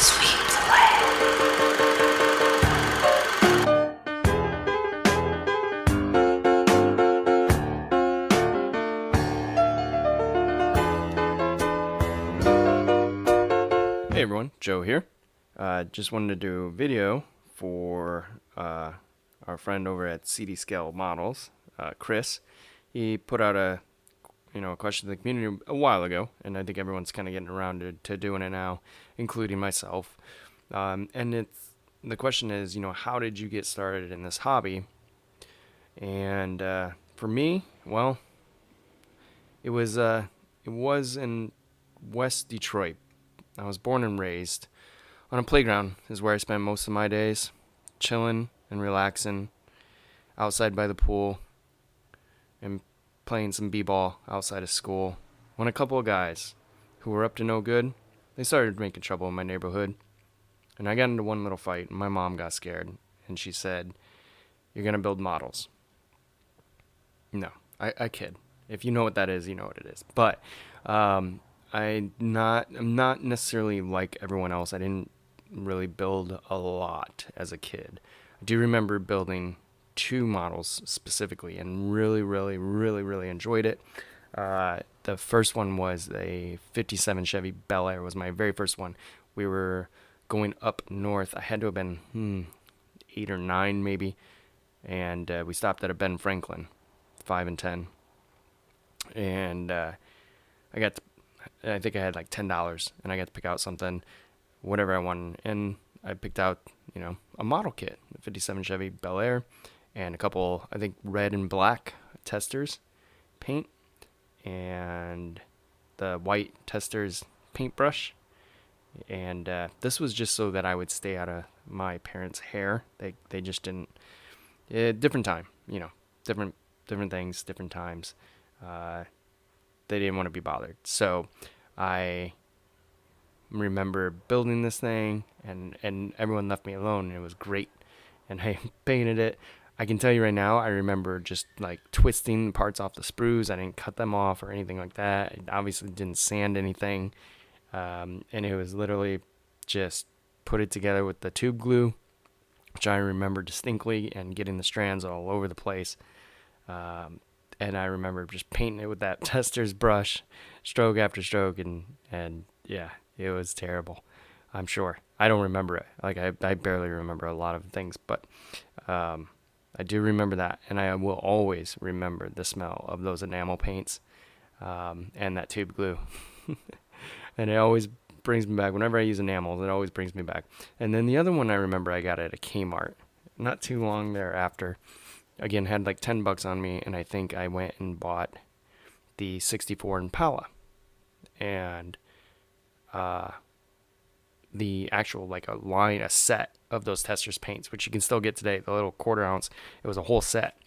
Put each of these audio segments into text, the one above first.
Sweet delay. Hey everyone, Joe here. Just wanted to do a video for our friend over at CD Scale Models, Chris. He put out a question to the community a while ago, and I think everyone's kind of getting around to doing it now, including myself. And the question is, how did you get started in this hobby? And for me, well, it was in West Detroit. I was born and raised on a playground is where I spent most of my days, chilling and relaxing outside by the pool and playing some b-ball outside of school. When a couple of guys who were up to no good, they started making trouble in my neighborhood. And I got into one little fight and my mom got scared and she said, "You're going to build models." No, I kid. If you know what that is, you know what it is. But I'm not necessarily like everyone else. I didn't really build a lot as a kid. I do remember building two models specifically and really enjoyed it. The first one was a 57 Chevy Bel Air was my very first one. We were going up north. I had to have been 8 or 9 maybe. And we stopped at a Ben Franklin, 5 and 10. And I think I had like $10 and I got to pick out something, whatever I wanted. And I picked out, a model kit, a 57 Chevy Bel Air, and a couple, I think, red and black testers paint, and the white testers paintbrush. And this was just so that I would stay out of my parents' hair. They just didn't. Different time, different things, different times. They didn't want to be bothered. So I remember building this thing and everyone left me alone and it was great. And I painted it. I can tell you right now, I remember just like twisting parts off the sprues. I didn't cut them off or anything like that. I obviously didn't sand anything. And it was literally just put it together with the tube glue, which I remember distinctly, and getting the strands all over the place. And I remember just painting it with that tester's brush, stroke after stroke, and yeah, it was terrible. I'm sure. I don't remember it. Like I barely remember a lot of things, but I do remember that, and I will always remember the smell of those enamel paints and that tube glue. And it always brings me back. Whenever I use enamels, it always brings me back. And then the other one I remember I got at a Kmart not too long thereafter. Again, had like $10 on me, and I think I went and bought the 64 Impala. And the actual, like a set of those testers paints, which you can still get today, the little 1/4 ounce. It was a whole set.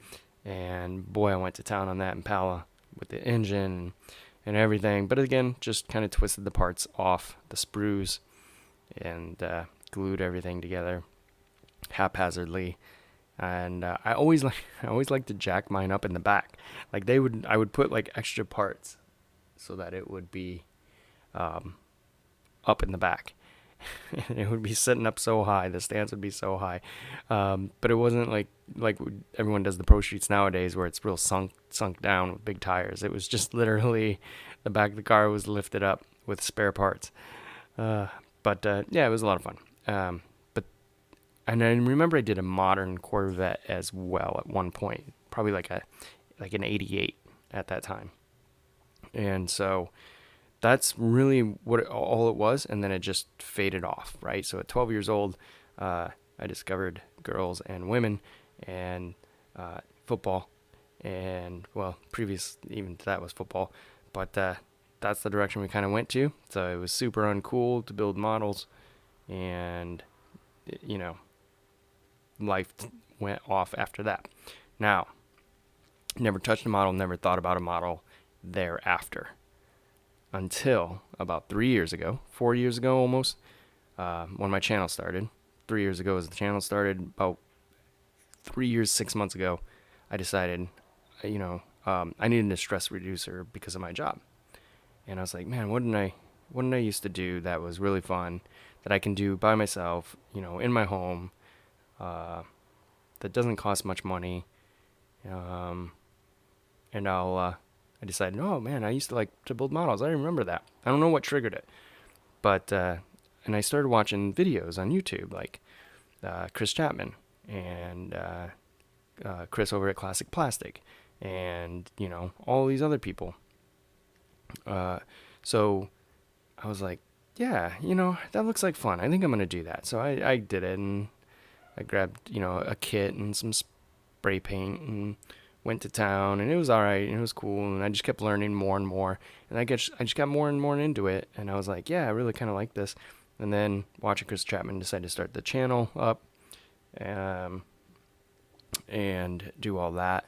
And boy, I went to town on that Impala with the engine and everything. But again, just kind of twisted the parts off the sprues and glued everything together haphazardly. And I always like to jack mine up in the back. Like I would put like extra parts so that it would be up in the back. And it would be sitting up so high. The stance would be so high. But it wasn't like everyone does the Pro Streets nowadays where it's real sunk down with big tires. It was just literally the back of the car was lifted up with spare parts. But yeah, it was a lot of fun. And I remember I did a modern Corvette as well at one point, probably like an 88 at that time. And so that's really what all it was, and then it just faded off, right? So at 12 years old, I discovered girls and women and football, and well, previous even to that was football, but that's the direction we kind of went to. So it was super uncool to build models, and life went off after that. Now, never touched a model, never thought about a model thereafter until about 3 years ago, 4 years ago almost, when my channel started. 3 years ago as the channel started. About 3 years, 6 months ago, I decided, I needed a stress reducer because of my job. And I was like, man, what didn't I used to do that was really fun, that I can do by myself, in my home, that doesn't cost much money. And I decided, oh man, I used to like to build models. I remember that. I don't know what triggered it, but and I started watching videos on YouTube, like Chris Chapman and Chris over at Classic Plastic, and all these other people. So I was like, yeah, that looks like fun. I think I'm gonna do that. So I did it, and I grabbed a kit and some spray paint and went to town, and it was all right, and it was cool, and I just kept learning more and more, and I just got more and more into it, and I was like, yeah, I really kind of like this. And then watching Chris Chapman decide to start the channel up, and do all that,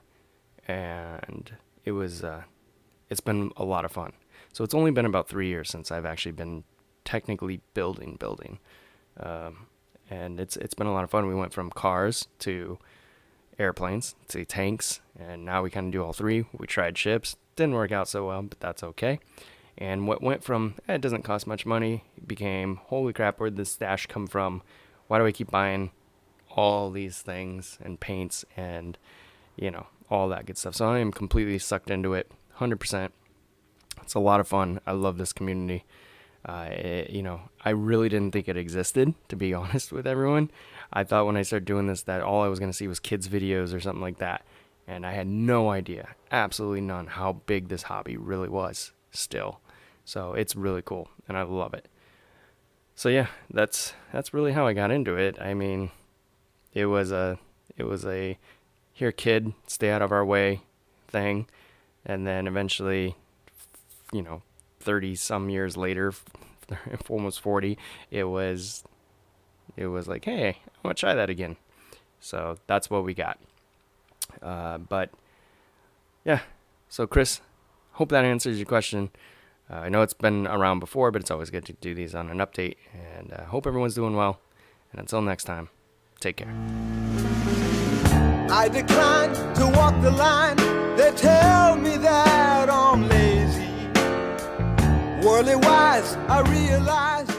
and it's been a lot of fun. So it's only been about 3 years since I've actually been technically building, and it's been a lot of fun. We went from cars to airplanes to tanks, and now we kind of do all three. We tried ships, didn't work out so well, but that's okay. And what went from it doesn't cost much money became, holy crap, where'd this stash come from? Why do I keep buying all these things and paints and all that good stuff? So I am completely sucked into it, 100%. It's a lot of fun. I love this community. I really didn't think it existed, to be honest with everyone. I thought when I started doing this that all I was going to see was kids' videos or something like that. And I had no idea, absolutely none, how big this hobby really was still. So it's really cool, and I love it. So yeah, that's really how I got into it. I mean, it was a here kid, stay out of our way thing. And then eventually, 30 some years later, almost 40, it was like, hey, I want to try that again. So that's what we got. But yeah, so Chris, hope that answers your question. I know it's been around before, but it's always good to do these on an update, and hope everyone's doing well. And until next time, take care. I decline to walk the line. They tell me that I'm lazy. Worldly wise, I realize